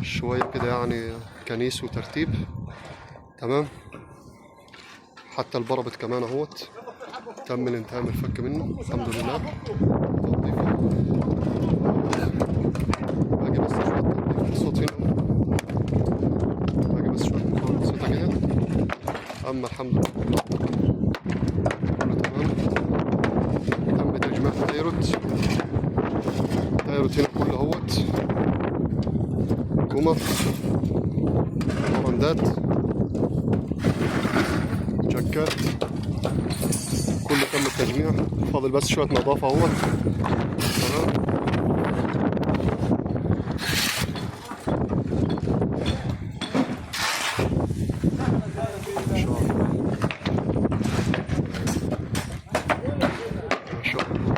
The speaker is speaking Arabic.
شوية كده يعني كنيس وترتيب. تمام. حتى البربط كمان اهوت تم الانتهاء من الفك منه الحمد لله. تنظيفه. باقي بس شوية تنظيف في الصوت هنا. باقي بس شوية مقاومة بسيطة كده. أما الحمد لله كله تمام. تم تجميع التايروت. التايروت هنا كله اهوت. كومة. براندات. جاكات. كله تم التجميع. فاضل بس شوية نظافة اهوت. تمام. ما شاء الله. ما شاء الله.